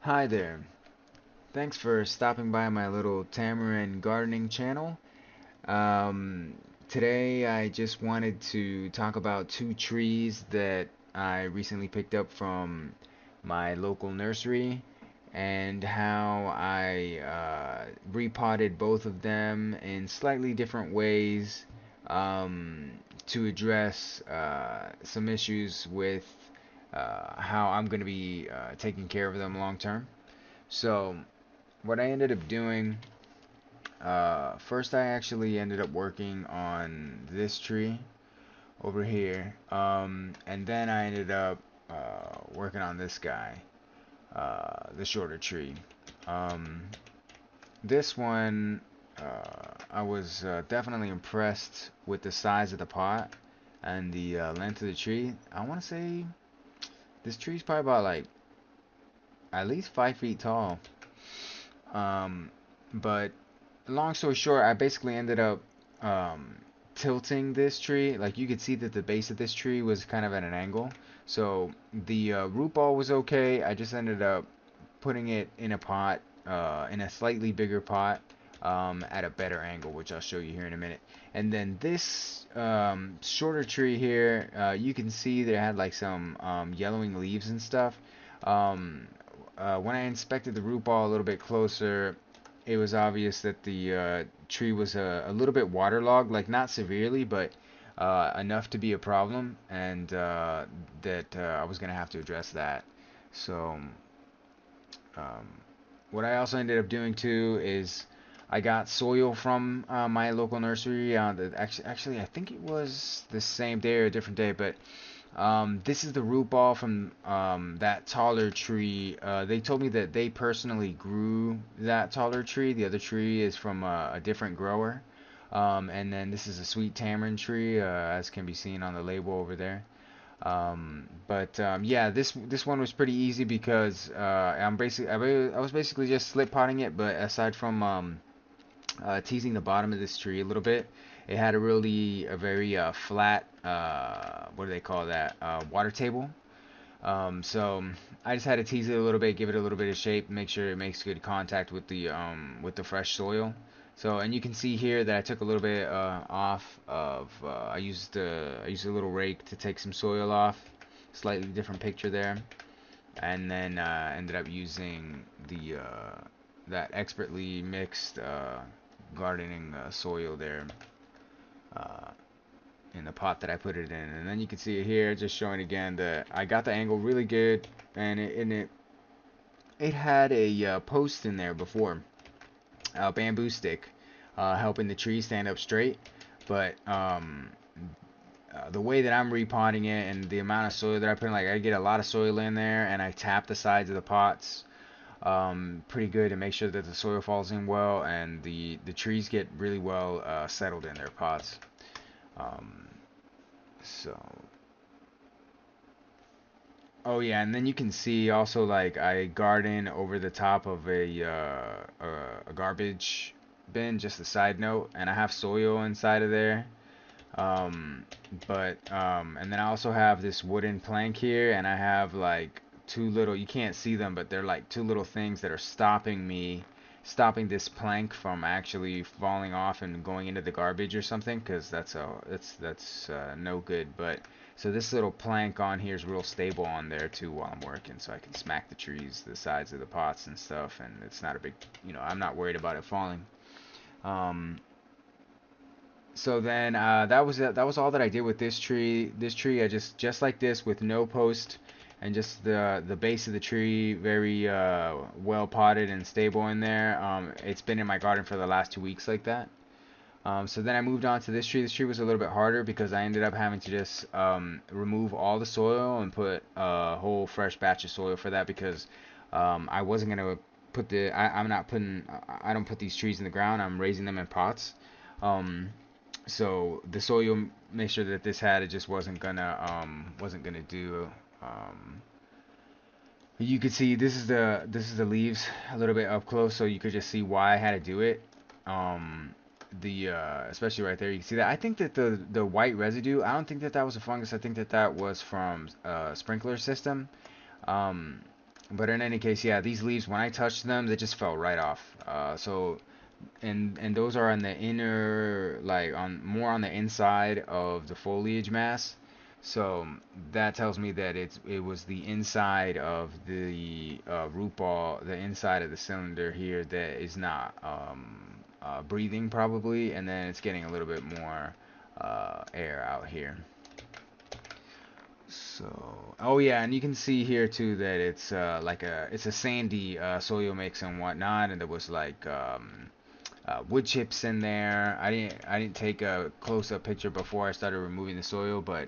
Hi there. Thanks for stopping by my little tamarind gardening channel. Um, Today I just wanted to talk about two trees that I recently picked up from my local nursery and how I repotted both of them in slightly different ways um, to address some issues with how I'm going to be taking care of them long term. So, what I ended up doing, first I actually ended up working on this tree over here, and then I ended up working on this guy, the shorter tree. Um, this one, I was definitely impressed with the size of the pot and the length of the tree. I want to say this tree's probably about like at least 5 feet tall. Um, but long story short, I basically ended up um, tilting this tree. Like you could see that the base of this tree was kind of at an angle. So the root ball was okay. I just ended up putting it in a pot, in a slightly bigger pot, at a better angle, which I'll show you here in a minute. And then this shorter tree here, you can see there had like some yellowing leaves and stuff. Um, when I inspected the root ball a little bit closer, it was obvious that the tree was a little bit waterlogged, like not severely, but enough to be a problem, and that I was gonna have to address that. So, um, what I also ended up doing too is I got soil from my local nursery. Actually, I think it was the same day or a different day, but this is the root ball from that taller tree. They told me that they personally grew that taller tree. The other tree is from a different grower. And then this is a sweet tamarind tree, as can be seen on the label over there. But yeah, this one was pretty easy because I was basically just slip potting it. But aside from teasing the bottom of this tree a little bit. It had a very flat, what do they call that? Water table. So I just had to tease it a little bit, give it a little bit of shape, make sure it makes good contact with the fresh soil. So, and you can see here that I took a little bit off of. I used a little rake to take some soil off. Slightly different picture there, and then ended up using the that expertly mixed gardening soil there uh, in the pot that I put it in. And then you can see it here, just showing again that I got the angle really good, and it had a post in there before, a bamboo stick, helping the tree stand up straight. But the way that I'm repotting it and the amount of soil that I put in, like I get a lot of soil in there, and I tap the sides of the pots pretty good to make sure that the soil falls in well and the trees get really well settled in their pots. Um, so, oh yeah, and then you can see also like I garden over the top of a garbage bin. Just a side note, and I have soil inside of there. Um, and then I also have this wooden plank here, and I have like two little, you can't see them, but they're like two little things that are stopping this plank from actually falling off and going into the garbage or something, because that's no good. But so this little plank on here is real stable on there too while I'm working, so I can smack the trees, the sides of the pots and stuff, and it's not a big, I'm not worried about it falling. Um, so then that was it. That was all that I did with this tree. This tree, I just like this with no post and just the base of the tree very well potted and stable in there. It's been in my garden for the last 2 weeks like that. So then I moved on to this tree. This tree was a little bit harder because I ended up having to just remove all the soil and put a whole fresh batch of soil for that because I wasn't gonna put I'm not putting I don't put these trees in the ground. I'm raising them in pots. Um, so the soil mixture that this had, it just wasn't gonna do. Um, you could see this is the leaves a little bit up close, so you could just see why I had to do it. Um, the Especially right there, you can see that. I think that the white residue, I don't think that that was a fungus. I think that that was from sprinkler system. Um, But in any case, yeah, these leaves, when I touched them, they just fell right off. So and those are on the inner, like on more on the inside of the foliage mass. So that tells me that it was the inside of the root ball, the inside of the cylinder here that is not breathing probably, and then it's getting a little bit more air out here. So, oh yeah, and you can see here too that it's it's a sandy soil mix and whatnot, and there was like wood chips in there. I didn't take a close-up picture before I started removing the soil, but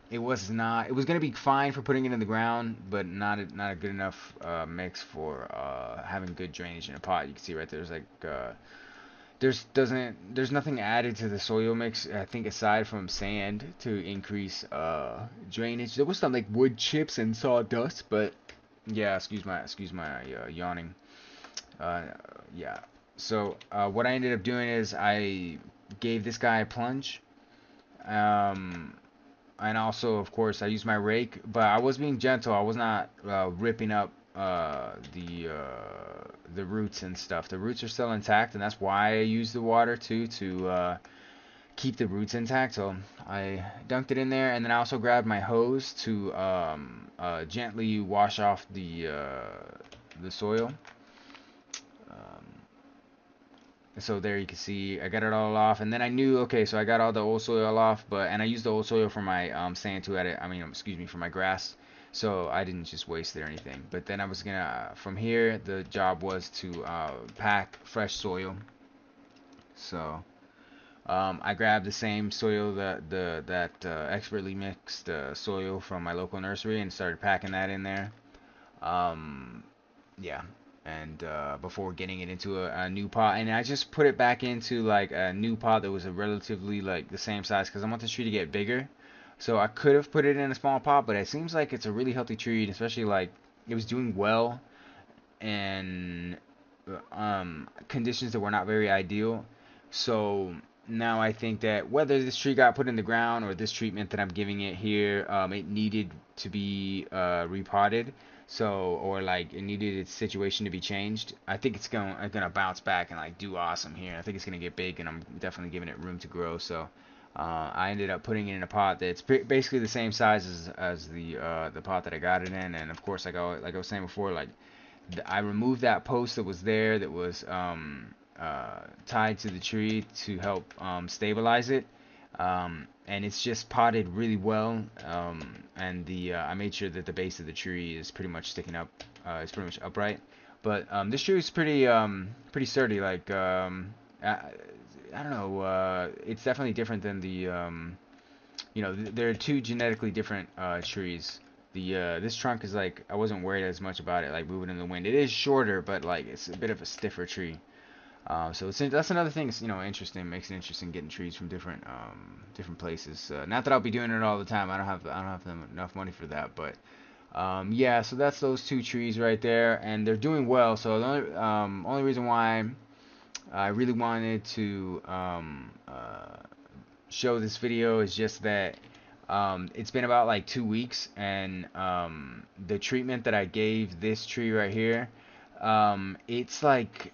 it was not. It was gonna be fine for putting it in the ground, but not a good enough mix for having good drainage in a pot. You can see right there's like there's nothing added to the soil mix, I think, aside from sand to increase drainage. There was some like wood chips and sawdust, but yeah, excuse my yawning. Uh, yeah. So what I ended up doing is I gave this guy a plunge. Um, and also, of course, I used my rake, but I was being gentle. I was not ripping up the roots and stuff. The roots are still intact, and that's why I used the water too, to keep the roots intact. So I dunked it in there, and then I also grabbed my hose to gently wash off the soil. Um, so there you can see I got it all off, and then I knew, okay, so I got all the old soil off, and I used the old soil for my sand to edit. I mean, excuse me, for my grass. So I didn't just waste it or anything. But then I was gonna from here, the job was to pack fresh soil. So I grabbed the same soil, that expertly mixed soil from my local nursery, and started packing that in there. Um, yeah, and before getting it into a new pot, and I just put it back into like a new pot that was a relatively like the same size, because I want the tree to get bigger. So I could have put it in a small pot, but it seems like it's a really healthy tree, and especially like it was doing well in conditions that were not very ideal. So now I think that whether this tree got put in the ground or this treatment that I'm giving it here, it needed to be repotted. So, or like it needed its situation to be changed. I think it's gonna bounce back and like do awesome here. I think it's gonna get big, and I'm definitely giving it room to grow. So, I ended up putting it in a pot that's basically the same size as the pot that I got it in. And of course, like I was saying before, like I removed that post that was there that was tied to the tree to help stabilize it. And it's just potted really well. And I made sure that the base of the tree is pretty much sticking up. It's pretty much upright. But this tree is pretty sturdy. Like I don't know. It's definitely different than there are two genetically different trees. This trunk is like, I wasn't worried as much about it like moving in the wind. It is shorter, but like it's a bit of a stiffer tree. So that's another thing. It's, interesting. Makes it interesting getting trees from different places. Not that I'll be doing it all the time. I don't have enough money for that. But yeah. So that's those two trees right there, and they're doing well. So the only reason why I really wanted to show this video is just that it's been about like 2 weeks, and the treatment that I gave this tree right here, it's like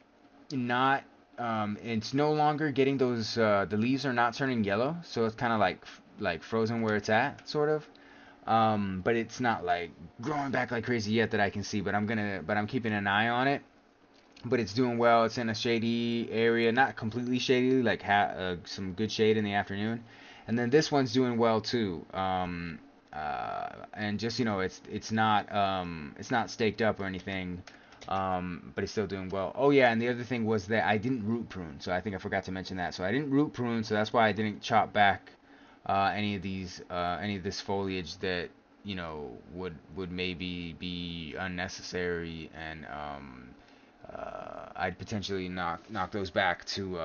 not it's no longer getting those the leaves are not turning yellow, so it's kind of like frozen where it's at, sort of. But it's not like growing back like crazy yet that I can see, but I'm keeping an eye on it. But it's doing well. It's in a shady area, not completely shady, like some good shade in the afternoon. And then this one's doing well too. And just it's not staked up or anything. But it's still doing well. Oh yeah, and the other thing was that I didn't root prune, so I think I forgot to mention that. So I didn't root prune, so that's why I didn't chop back any of this foliage that would maybe be unnecessary, and I'd potentially knock those back to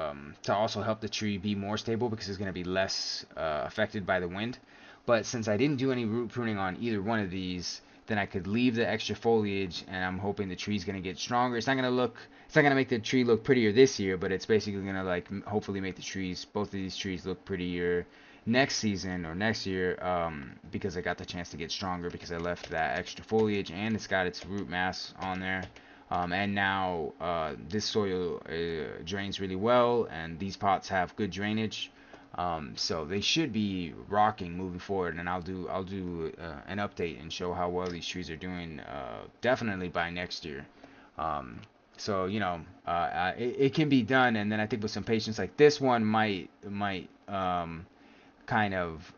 also help the tree be more stable, because it's going to be less affected by the wind. But since I didn't do any root pruning on either one of these, then I could leave the extra foliage, and I'm hoping the tree's going to get stronger. It's not going to make the tree look prettier this year, but it's basically going to like hopefully make both of these trees look prettier next season or next year, because I got the chance to get stronger because I left that extra foliage and it's got its root mass on there. And now this soil drains really well, and these pots have good drainage, so they should be rocking moving forward. And I'll do an update and show how well these trees are doing, definitely by next year. Um, so it can be done, and then I think with some patience, like this one might kind of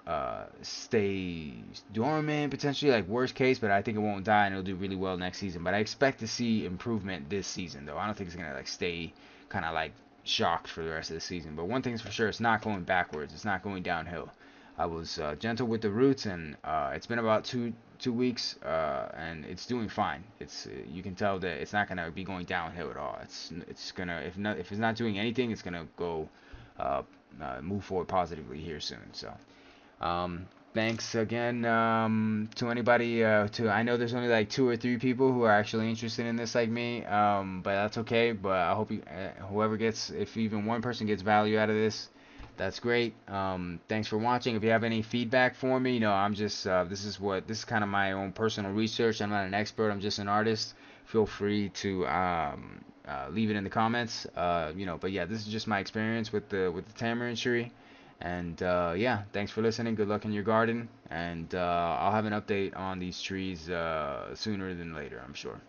stay dormant potentially, like worst case, but I think it won't die and it'll do really well next season. But I expect to see improvement this season, though. I don't think it's gonna like stay kind of like shocked for the rest of the season. But one thing's for sure, it's not going backwards. It's not going downhill. I was gentle with the roots, and it's been about two weeks, and it's doing fine. It's you can tell that it's not gonna be going downhill at all. It's gonna, if it's not doing anything, it's gonna go uh, move forward positively here soon. So um, thanks again, to anybody. I know there's only like 2 or 3 people who are actually interested in this, like me. But that's okay. But I hope whoever gets, if even one person gets value out of this, that's great. Thanks for watching. If you have any feedback for me, I'm just this is kind of my own personal research. I'm not an expert. I'm just an artist. Feel free to leave it in the comments. But yeah, this is just my experience with the tamarind tree. And yeah, thanks for listening. Good luck in your garden. And I'll have an update on these trees sooner than later, I'm sure.